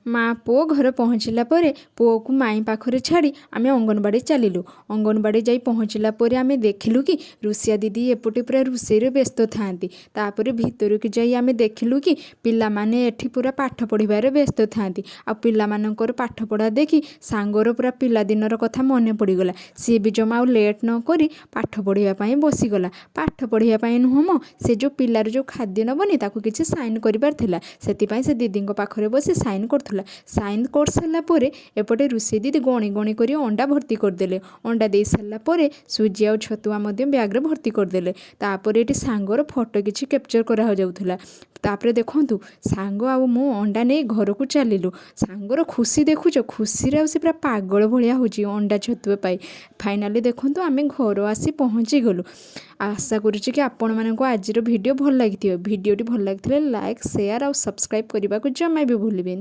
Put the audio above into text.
माँ पुओ घर पहुँचला परे पुओ को माई पाखरे छाड़ी आमे अंगनवाड़ी चलिलु। अंगनवाड़ी जाई पहुँचला परे आमे देखिलु कि रुषिया दीदी एपटे पूरा रोषेई व्यस्त थांती। तापर भितर की जाई आमे देखिलु कि पिला माने एठी पूरा पाठ पढ़िबारे व्यस्त थांती। आ पिला मानकर पाठ पढ़ा देखी सांगर पूरा पिला दिनर कथा मने पड़गला। सी भी जमा लेट न करी पाठ पढ़िया पई बसीगला। पाठ पढ़िया पई नुहम से जो पिलार जो खाद्य नबनी ताकू किछि साइन करिबार थिला। सेति से दीदी पाखरे बसी साइन करथुला। साइन कर सारा पर एपटे रुषेई दीदी गणी गणी कर अंडा भर्ती करदेले। अंडा दे सारा पर सुजी आ छतुआ ब्याग्रे भर्ती करदेले। तापर ये सांगर फोटो किछि कैप्चर करा जाउथुला। तापर देखंतु सांग आ मो अंडा नहीं घर को चलिलु। सांगर खुशी देखुच खुशी से पूरा पागल भाया होची अंडा छतुआ पाई। फाइनाली देखंतु आमे घर आसी पहुँची गलु। आशा करुच्ची कि आपण मानक आज भिडियो भल लगी। भिडियोटी भल लगी लाइक शेयर और सब्सक्राइब करने को जमा भी भूलिबेनि।